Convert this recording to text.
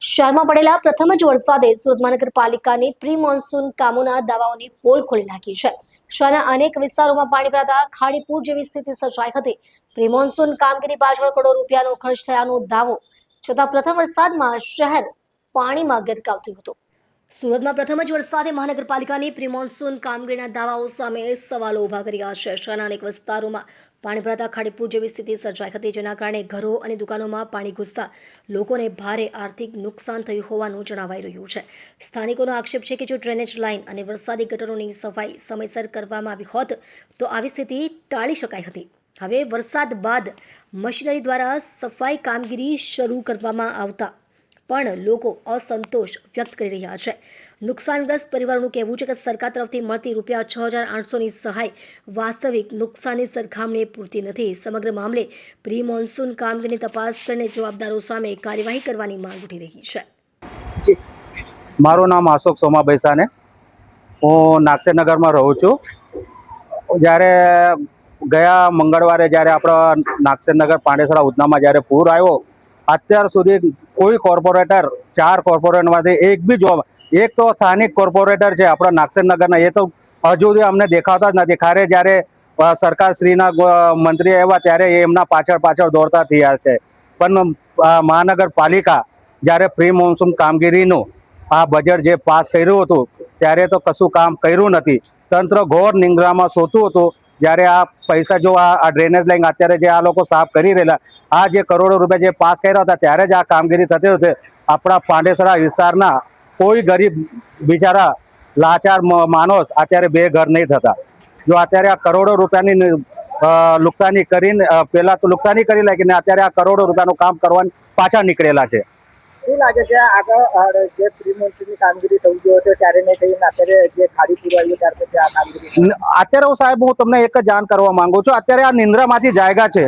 શહેરમાં પડેલા પ્રથમ જ વરસાદે સુરત મહાનગરપાલિકાની પ્રી મોન્સૂન કામોના દાવાઓની પોલ ખોલી નાખી છે। શહેરના અનેક વિસ્તારોમાં પાણી ભરાતા ખાડીપુર જેવી સ્થિતિ સર્જાઈ હતી। પ્રી મોન્સૂન કામગીરી પાછળ કરોડો રૂપિયાનો ખર્ચ થયાનો દાવો છતાં પ્રથમ વરસાદમાં શહેર પાણીમાં ગરકાવ થયું હતું। સુરતમાં પ્રથમ જ વરસાદે મહાનગરપાલિકાની પ્રી મોન્સૂન કામગીરીના દાવાઓ સામે સવાલો ઉભા કર્યા છે। શહેરના અનેક વિસ્તારોમાં પાણી ભરાતા ખાડીપુર જેવી સ્થિતિ સર્જાઈ હતી, જેના કારણે ઘરો અને દુકાનોમાં પાણી ઘૂસતા લોકોને ભારે આર્થિક નુકસાન થયું હોવાનું જણાવાઈ રહ્યું છે। સ્થાનિકોનો આક્ષેપ છે કે જો ડ્રેનેજ લાઇન અને વરસાદી ગટરોની સફાઈ સમયસર કરવામાં આવી હોત તો આવી સ્થિતિ ટાળી શકાઈ હતી। હવે વરસાદ બાદ મશીનરી દ્વારા સફાઈ કામગીરી શરૂ કરવામાં આવતા પણ લોકો અસંતોષ વ્યક્ત કરી રહ્યા છે। નુકસાનગ્રસ્ત પરિવારોનું કહેવું છે કે સરકાર તરફથી મળતી રૂપિયા 6,800ની સહાય વાસ્તવિક નુકસાનની સરખામણીએ પૂરતી નથી। સમગ્ર મામલે પ્રી મોન્સૂન કામગીરીની તપાસ કરીને જવાબદારો સામે કાર્યવાહી કરવાની માંગ ઉઠી રહી છે। મારું નામ અશોક સોમા ભૈસાને, હું નાગસેનગરમાં રહું છું। જ્યારે ગયા મંગળવારે જ્યારે આપણા નાગસેનગર પાંડેસરા ઉધનામાં જ્યારે પૂર આવ્યો, અત્યાર સુધી કોઈ કોર્પોરેટર 4 કોર્પોરેટરમાંથી એક તો સ્થાનિક કોર્પોરેટર છે આપણા નાગસેનગરના, એ તો હજુ સુધી અમને દેખાતા જ નથી। ખારે જ્યારે સરકારશ્રીના મંત્રી આવ્યા ત્યારે એમના પાછળ દોડતા થયા છે, પણ મહાનગરપાલિકા જ્યારે પ્રી મોન્સૂન કામગીરીનું આ બજેટ જે પાસ કર્યું હતું ત્યારે તો કશું કામ કર્યું નથી। તંત્ર ઘોર નિંદ્રામાં સૂતું હતું। જ્યારે આ પૈસા જો આ ડ્રેનેજ લાઈન અત્યારે જે આ લોકો સાફ કરી રહેલા, આ જે કરોડો રૂપિયા જે પાસ કર્યા હતા ત્યારે જ આ કામગીરી થતી હતી। આપણા પાંડેસરા વિસ્તારના કોઈ ગરીબ બિચારા લાચાર માણસ અત્યારે બે ઘર નહીં થતા। જો અત્યારે આ કરોડો રૂપિયાની નુકસાની કરીને પહેલાં તો નુકસાની કરી લાગીને અત્યારે આ કરોડો રૂપિયાનું કામ કરવાની પાછા નીકળેલા છે। શું લાગે છે આગળ જે પ્રી મોન્સૂનની કામગીરી થવી જોઈએ તો ત્યારે નહીં થઈને અત્યારે જે ખાડીપુર આવ્યું ત્યાર પછી આ કામગીરી? અત્યારે હું સાહેબ તમને એક જ જાણ કરવા માંગુ છું, અત્યારે આ નિંદ્રામાંથી જાયગા છે।